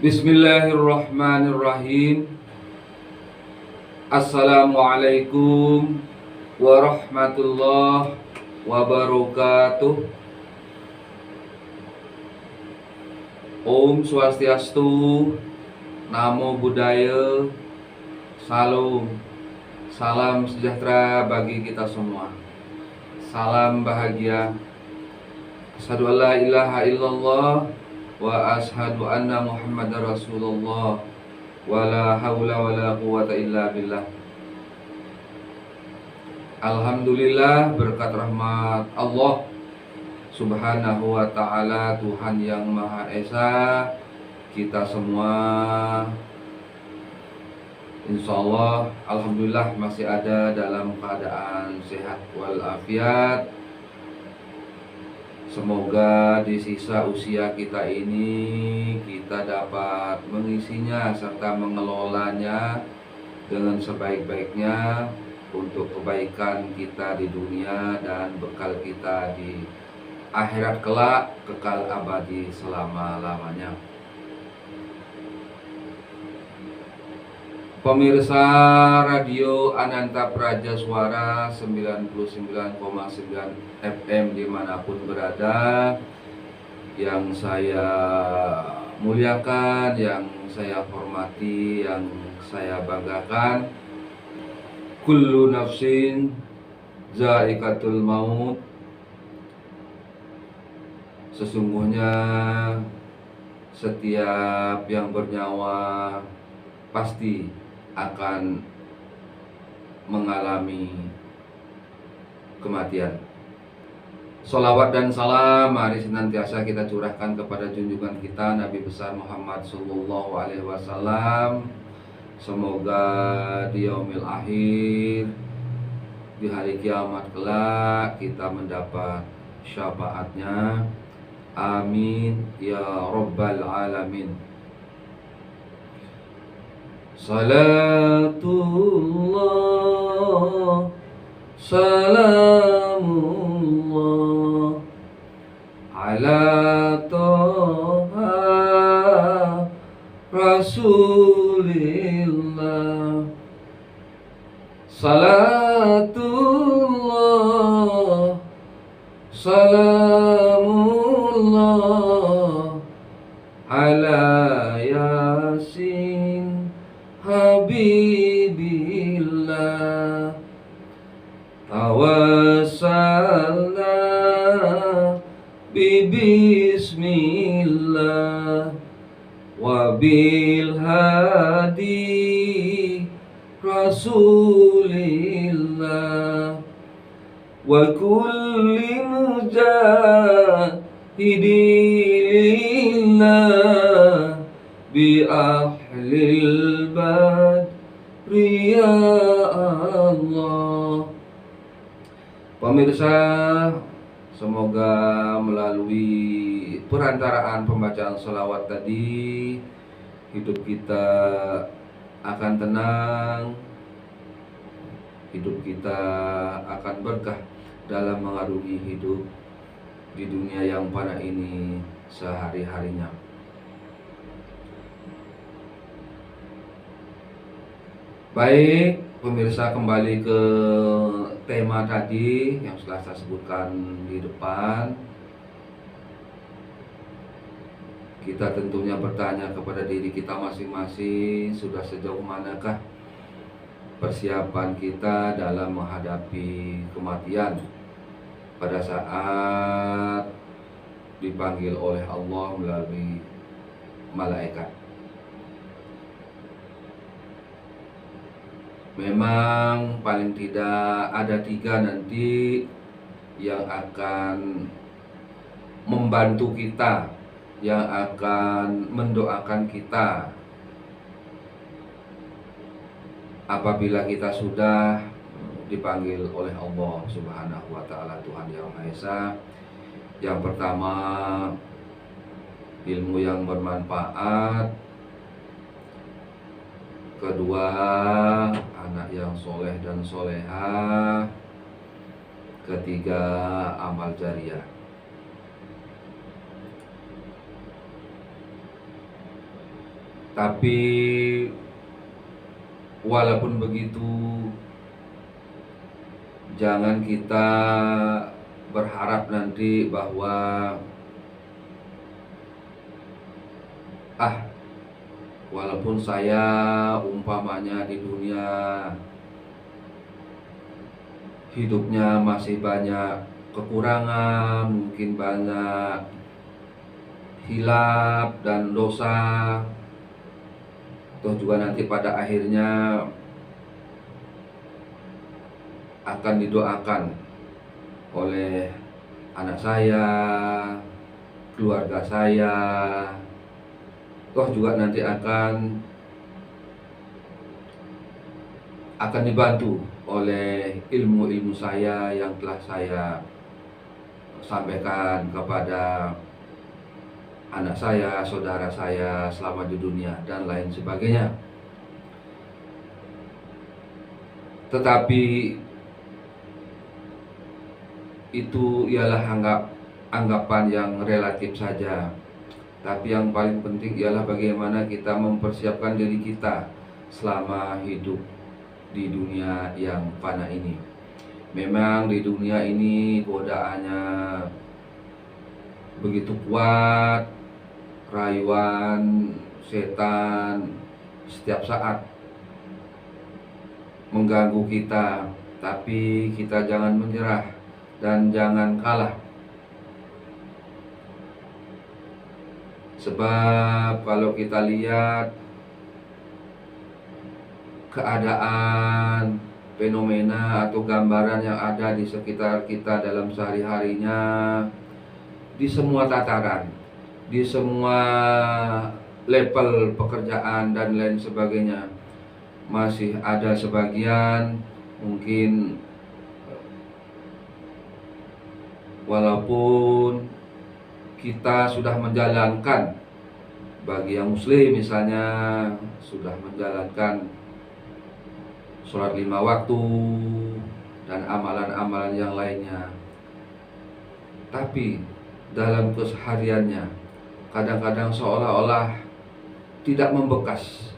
Bismillahirrahmanirrahim. Assalamualaikum warahmatullahi wabarakatuh. Om Swastiastu, Namo Buddhaya, salam sejahtera bagi kita semua. Salam bahagia. Asyhadu an la ilaha illallah wa ashadu anna Muhammadar Rasulullah wa la haula wa la quwata illa billah. Alhamdulillah, berkat rahmat Allah Subhanahu wa ta'ala, Tuhan yang Maha Esa, kita semua insya Allah alhamdulillah masih ada dalam keadaan sehat walafiat. Semoga di sisa usia kita ini kita dapat mengisinya serta mengelolanya dengan sebaik-baiknya untuk kebaikan kita di dunia dan bekal kita di akhirat kelak, kekal abadi selama-lamanya. Pemirsa Radio Ananta Praja Suara 99,9 FM dimanapun berada, yang saya muliakan, yang saya hormati, yang saya banggakan, kullu nafsin za'iqatul maut. Sesungguhnya setiap yang bernyawa pasti akan mengalami kematian. Sholawat dan salam mari senantiasa kita curahkan kepada junjungan kita Nabi besar Muhammad Sallallahu Alaihi Wasallam. Semoga di yaumil akhir, di hari kiamat kelak, kita mendapat syafaatnya. Amin ya rabbal alamin. Salatullah, salamullah ala toha rasulillah. Salatullah, salamullah ala yasin habibillah. Tawassalna bismillah wa bil hadi rasulillah wa kulli mujahidillah bi ahlil badri ya Allah. Pemirsa, semoga melalui perantaraan pembacaan sholawat tadi, hidup kita akan tenang, hidup kita akan berkah dalam mengarungi hidup di dunia yang fana ini sehari-harinya. Baik, pemirsa, kembali ke tema tadi yang sudah saya sebutkan di depan. Kita tentunya bertanya kepada diri kita masing-masing, sudah sejauh manakah persiapan kita dalam menghadapi kematian pada saat dipanggil oleh Allah melalui malaikat. Memang paling tidak ada 3 nanti yang akan membantu kita, yang akan mendoakan kita apabila kita sudah dipanggil oleh Allah Subhanahu wa ta'ala, Tuhan yang Maha Esa. Yang pertama, ilmu yang bermanfaat. Kedua, anak yang soleh dan solehah. Ketiga, amal jariah. Tapi walaupun begitu, jangan kita berharap nanti bahwa walaupun saya umpamanya di dunia hidupnya masih banyak kekurangan, mungkin banyak hilaf dan dosa, toh juga nanti pada akhirnya akan didoakan oleh anak saya, keluarga saya, toh juga nanti akan dibantu oleh ilmu-ilmu saya yang telah saya sampaikan kepada anak saya, saudara saya selama di dunia dan lain sebagainya. Tetapi itu ialah anggapan yang relatif saja. Tapi yang paling penting ialah bagaimana kita mempersiapkan diri kita selama hidup di dunia yang fana ini. Memang di dunia ini godaannya begitu kuat, rayuan setan setiap saat mengganggu kita, tapi kita jangan menyerah dan jangan kalah. Sebab kalau kita lihat keadaan, fenomena atau gambaran yang ada di sekitar kita dalam sehari-harinya, di semua tataran, di semua level pekerjaan dan lain sebagainya, masih ada sebagian mungkin walaupun kita sudah menjalankan, bagi yang muslim misalnya sudah menjalankan sholat 5 waktu dan amalan-amalan yang lainnya, tapi dalam kesehariannya kadang-kadang seolah-olah tidak membekas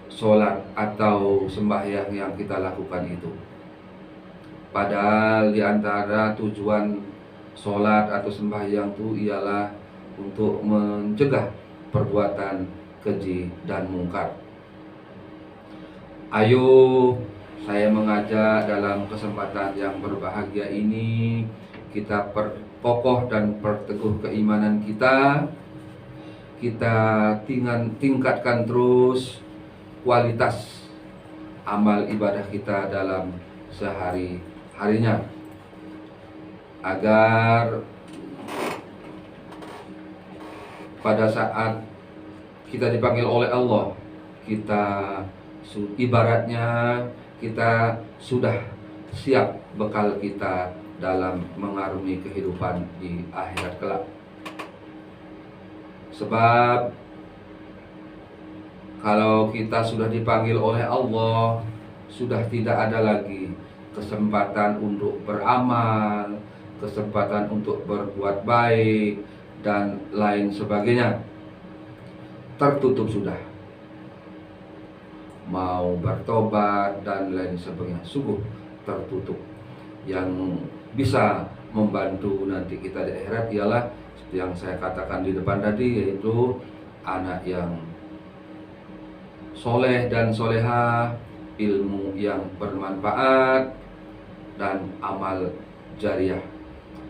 sholat atau sembahyang yang kita lakukan itu. Padahal di antara tujuan sholat atau sembahyang itu ialah untuk mencegah perbuatan keji dan mungkar. Ayo, saya mengajak dalam kesempatan yang berbahagia ini, kita perkokoh dan perteguh keimanan kita. Kita tingkatkan terus kualitas amal ibadah kita dalam sehari-harinya, agar pada saat kita dipanggil oleh Allah, kita ibaratnya kita sudah siap bekal kita dalam mengarungi kehidupan di akhirat kelak. Sebab kalau kita sudah dipanggil oleh Allah, sudah tidak ada lagi kesempatan untuk beramal, kesempatan untuk berbuat baik dan lain sebagainya. Tertutup sudah. Mau bertobat dan lain sebagainya, sungguh tertutup. Yang bisa membantu nanti kita di akhirat ialah seperti yang saya katakan di depan tadi, yaitu anak yang soleh dan soleha, ilmu yang bermanfaat, dan amal jariah.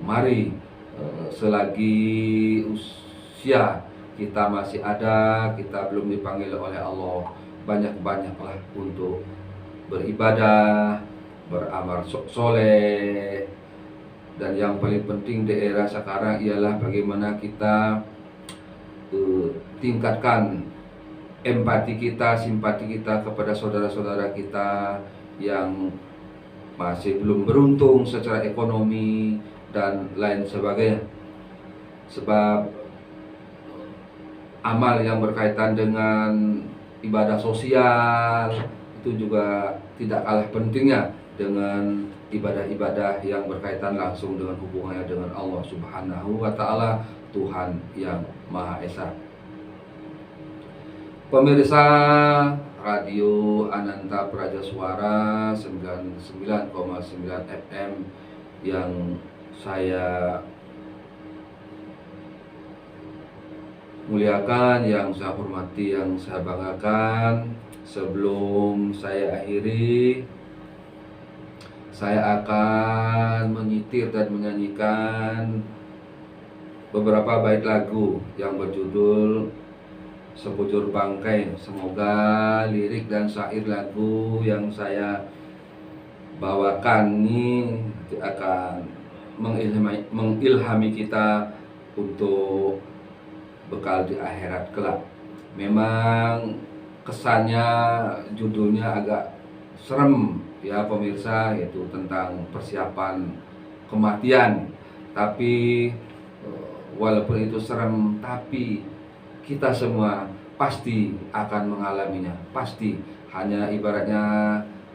Mari selagi usia kita masih ada, kita belum dipanggil oleh Allah, banyak-banyaklah untuk beribadah, beramal soleh. Dan yang paling penting di era sekarang ialah bagaimana kita tingkatkan empati kita, simpati kita kepada saudara-saudara kita yang masih belum beruntung secara ekonomi dan lain sebagainya. Sebab amal yang berkaitan dengan ibadah sosial itu juga tidak kalah pentingnya dengan ibadah-ibadah yang berkaitan langsung dengan hubungannya dengan Allah Subhanahu wa Ta'ala, Tuhan yang Maha Esa. Pemirsa Radio Ananta Praja Suara 99,9 FM yang saya muliakan, yang saya hormati, yang saya banggakan. Sebelum saya akhiri, saya akan menyitir dan menyanyikan beberapa bait lagu yang berjudul Sebujur Bangkai. Semoga lirik dan syair lagu yang saya bawakan ini akan mengilhami kita untuk bekal di akhirat kelak. Memang kesannya judulnya agak serem ya pemirsa, yaitu tentang persiapan kematian. Tapi walaupun itu serem, tapi kita semua pasti akan mengalaminya. Pasti, hanya ibaratnya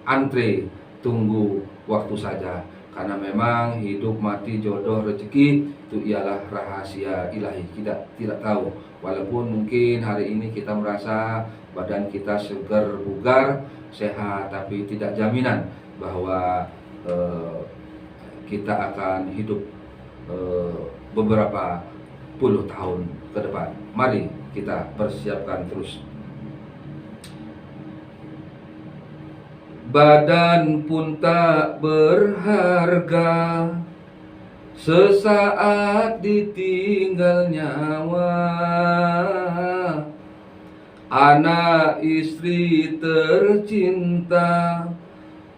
antre, tunggu waktu saja. Karena memang hidup, mati, jodoh, rezeki itu ialah rahasia ilahi. Kita tidak tahu. Walaupun mungkin hari ini kita merasa badan kita segar, bugar, sehat, tapi tidak jaminan bahwa kita akan hidup beberapa puluh tahun ke depan. Mari kita persiapkan terus. Badan pun tak berharga, sesaat ditinggal nyawa. Anak istri tercinta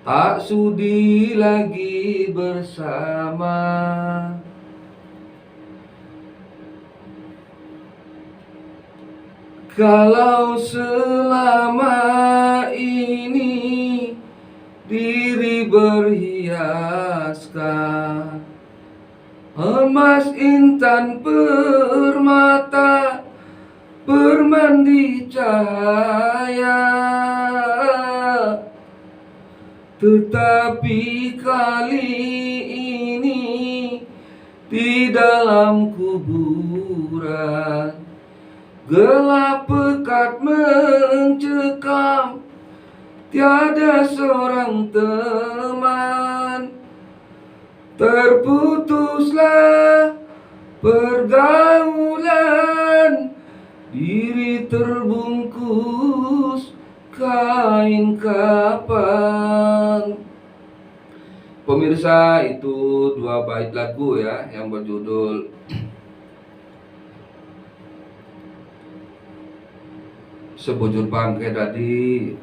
tak sudi lagi bersama. Kalau selama ini diri berhiaskan emas, intan, permata, bermandi cahaya, tetapi kali ini di dalam kuburan gelap pekat mencekam, tiada seorang teman. Terputuslah pergaulan, diri terbungkus kain kapan. Pemirsa, itu dua bait lagu ya yang berjudul Sebujur Bangkai tadi.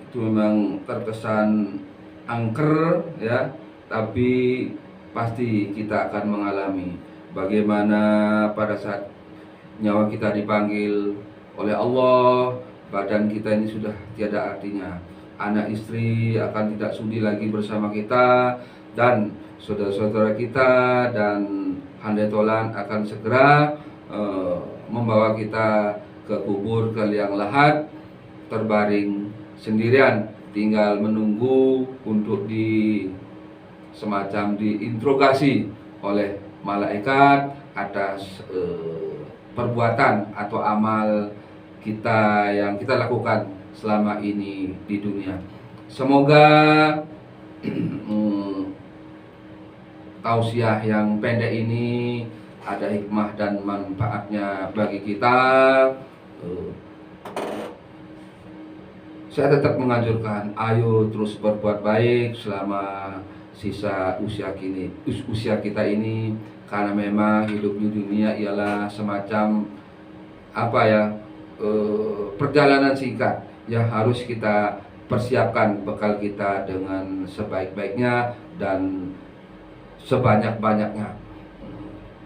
Itu memang terkesan angker ya, tapi pasti kita akan mengalami bagaimana pada saat nyawa kita dipanggil oleh Allah, badan kita ini sudah tiada artinya. Anak istri akan tidak sudi lagi bersama kita, dan saudara-saudara kita dan handai tolan akan segera membawa kita ke kubur, ke liang lahat, terbaring sendirian, tinggal menunggu untuk semacam diinterogasi oleh malaikat atas perbuatan atau amal kita yang kita lakukan selama ini di dunia. Semoga tausiah yang pendek ini ada hikmah dan manfaatnya bagi kita. Saya tetap menganjurkan, ayo terus berbuat baik selama sisa usia kita ini, karena memang hidup di dunia ialah semacam perjalanan singkat yang harus kita persiapkan bekal kita dengan sebaik-baiknya dan sebanyak-banyaknya.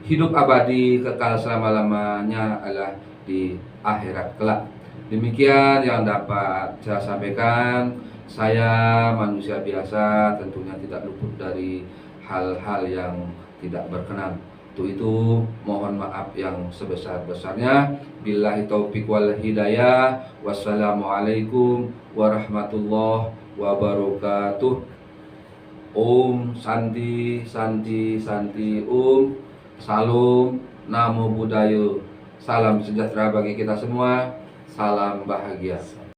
Hidup abadi kekal selama-lamanya adalah di akhirat kelak. Demikian yang dapat saya sampaikan. Saya manusia biasa, tentunya tidak luput dari hal-hal yang tidak berkenan. Untuk itu mohon maaf yang sebesar-besarnya. Billahi taufiq wal hidayah. Wassalamualaikum warahmatullahi wabarakatuh. Om Santi Santi Santi Om. Salam Namo Buddhaya. Salam sejahtera bagi kita semua. Salam bahagia.